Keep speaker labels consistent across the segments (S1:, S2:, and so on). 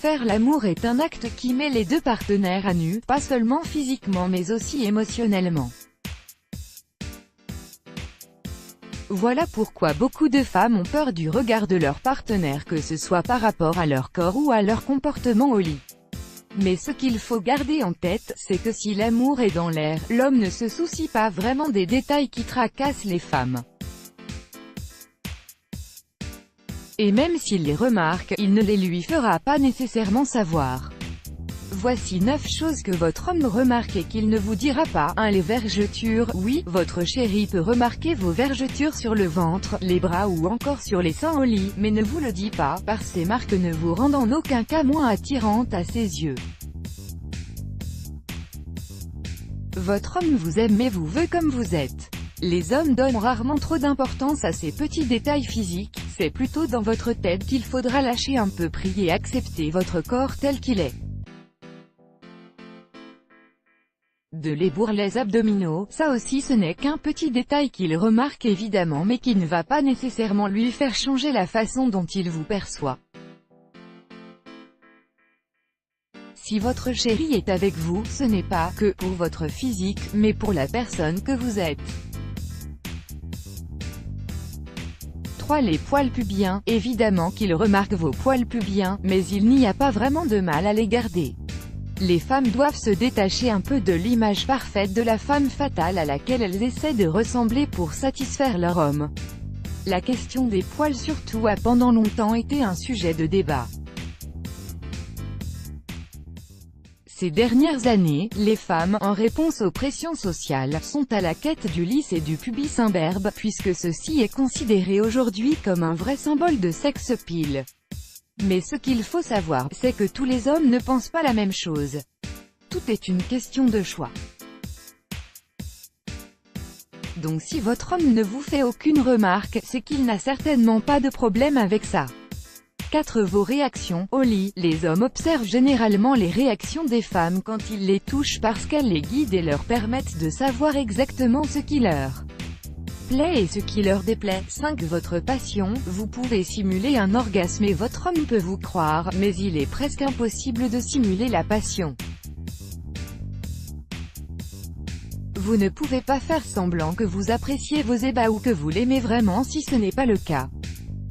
S1: Faire l'amour est un acte qui met les deux partenaires à nu, pas seulement physiquement mais aussi émotionnellement. Voilà pourquoi beaucoup de femmes ont peur du regard de leur partenaire, que ce soit par rapport à leur corps ou à leur comportement au lit. Mais ce qu'il faut garder en tête, c'est que si l'amour est dans l'air, l'homme ne se soucie pas vraiment des détails qui tracassent les femmes. Et même s'il les remarque, il ne les lui fera pas nécessairement savoir. Voici 9 choses que votre homme remarque et qu'il ne vous dira pas. 1. Les vergetures. Oui, votre chéri peut remarquer vos vergetures sur le ventre, les bras ou encore sur les seins au lit, mais ne vous le dit pas, car ces marques ne vous rendent en aucun cas moins attirante à ses yeux. Votre homme vous aime mais vous veut comme vous êtes. Les hommes donnent rarement trop d'importance à ces petits détails physiques, c'est plutôt dans votre tête qu'il faudra lâcher un peu prise et accepter votre corps tel qu'il est. Les bourrelets abdominaux, ça aussi ce n'est qu'un petit détail qu'il remarque évidemment mais qui ne va pas nécessairement lui faire changer la façon dont il vous perçoit. Si votre chéri est avec vous, ce n'est pas que pour votre physique, mais pour la personne que vous êtes. 3. Les poils pubiens. Évidemment qu'il remarque vos poils pubiens, mais il n'y a pas vraiment de mal à les garder. Les femmes doivent se détacher un peu de l'image parfaite de la femme fatale à laquelle elles essaient de ressembler pour satisfaire leur homme. La question des poils surtout a pendant longtemps été un sujet de débat. Ces dernières années, les femmes, en réponse aux pressions sociales, sont à la quête du lisse et du pubis imberbe, puisque ceci est considéré aujourd'hui comme un vrai symbole de sex appeal. Mais ce qu'il faut savoir, c'est que tous les hommes ne pensent pas la même chose. Tout est une question de choix. Donc si votre homme ne vous fait aucune remarque, c'est qu'il n'a certainement pas de problème avec ça. 4. Vos réactions. Au lit, les hommes observent généralement les réactions des femmes quand ils les touchent parce qu'elles les guident et leur permettent de savoir exactement ce qui leur plaît et ce qui leur déplaît. 5. Votre passion. Vous pouvez simuler un orgasme et votre homme peut vous croire, mais il est presque impossible de simuler la passion. Vous ne pouvez pas faire semblant que vous appréciez vos ébats ou que vous l'aimez vraiment si ce n'est pas le cas.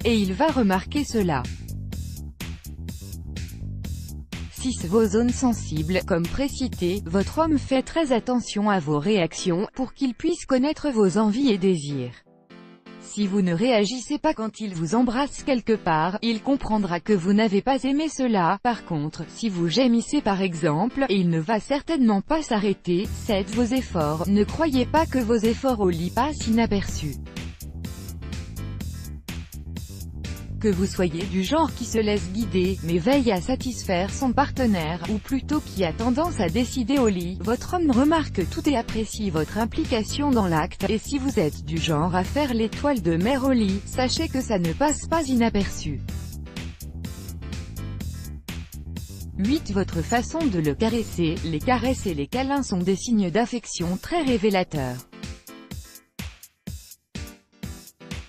S1: Et il va remarquer cela. 6. Vos zones sensibles, comme précité, votre homme fait très attention à vos réactions, pour qu'il puisse connaître vos envies et désirs. Si vous ne réagissez pas quand il vous embrasse quelque part, il comprendra que vous n'avez pas aimé cela. Par contre, si vous gémissez par exemple, il ne va certainement pas s'arrêter. 7. Vos efforts. Ne croyez pas que vos efforts au lit passent inaperçus. Que vous soyez du genre qui se laisse guider, mais veille à satisfaire son partenaire, ou plutôt qui a tendance à décider au lit, votre homme remarque tout et apprécie votre implication dans l'acte, et si vous êtes du genre à faire l'étoile de mer au lit, sachez que ça ne passe pas inaperçu. 8. Votre façon de le caresser. Les caresses et les câlins sont des signes d'affection très révélateurs.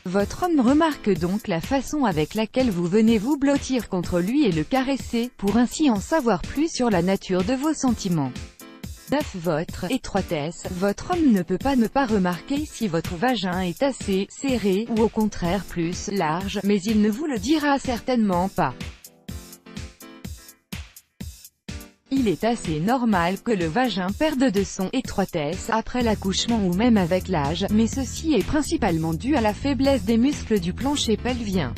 S1: Votre homme remarque donc la façon avec laquelle vous venez vous blottir contre lui et le caresser, pour ainsi en savoir plus sur la nature de vos sentiments. 9. Votre étroitesse. Votre homme ne peut pas ne pas remarquer si votre vagin est assez serré, ou au contraire plus large, mais il ne vous le dira certainement pas. Il est assez normal que le vagin perde de son étroitesse après l'accouchement ou même avec l'âge, mais ceci est principalement dû à la faiblesse des muscles du plancher pelvien.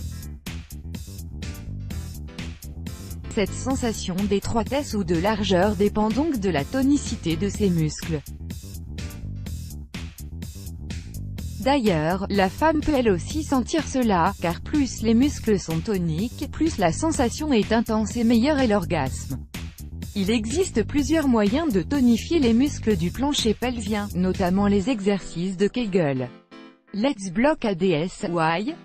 S1: Cette sensation d'étroitesse ou de largeur dépend donc de la tonicité de ces muscles. D'ailleurs, la femme peut elle aussi sentir cela, car plus les muscles sont toniques, plus la sensation est intense et meilleur est l'orgasme. Il existe plusieurs moyens de tonifier les muscles du plancher pelvien, notamment les exercices de Kegel. Let's block ADS, why?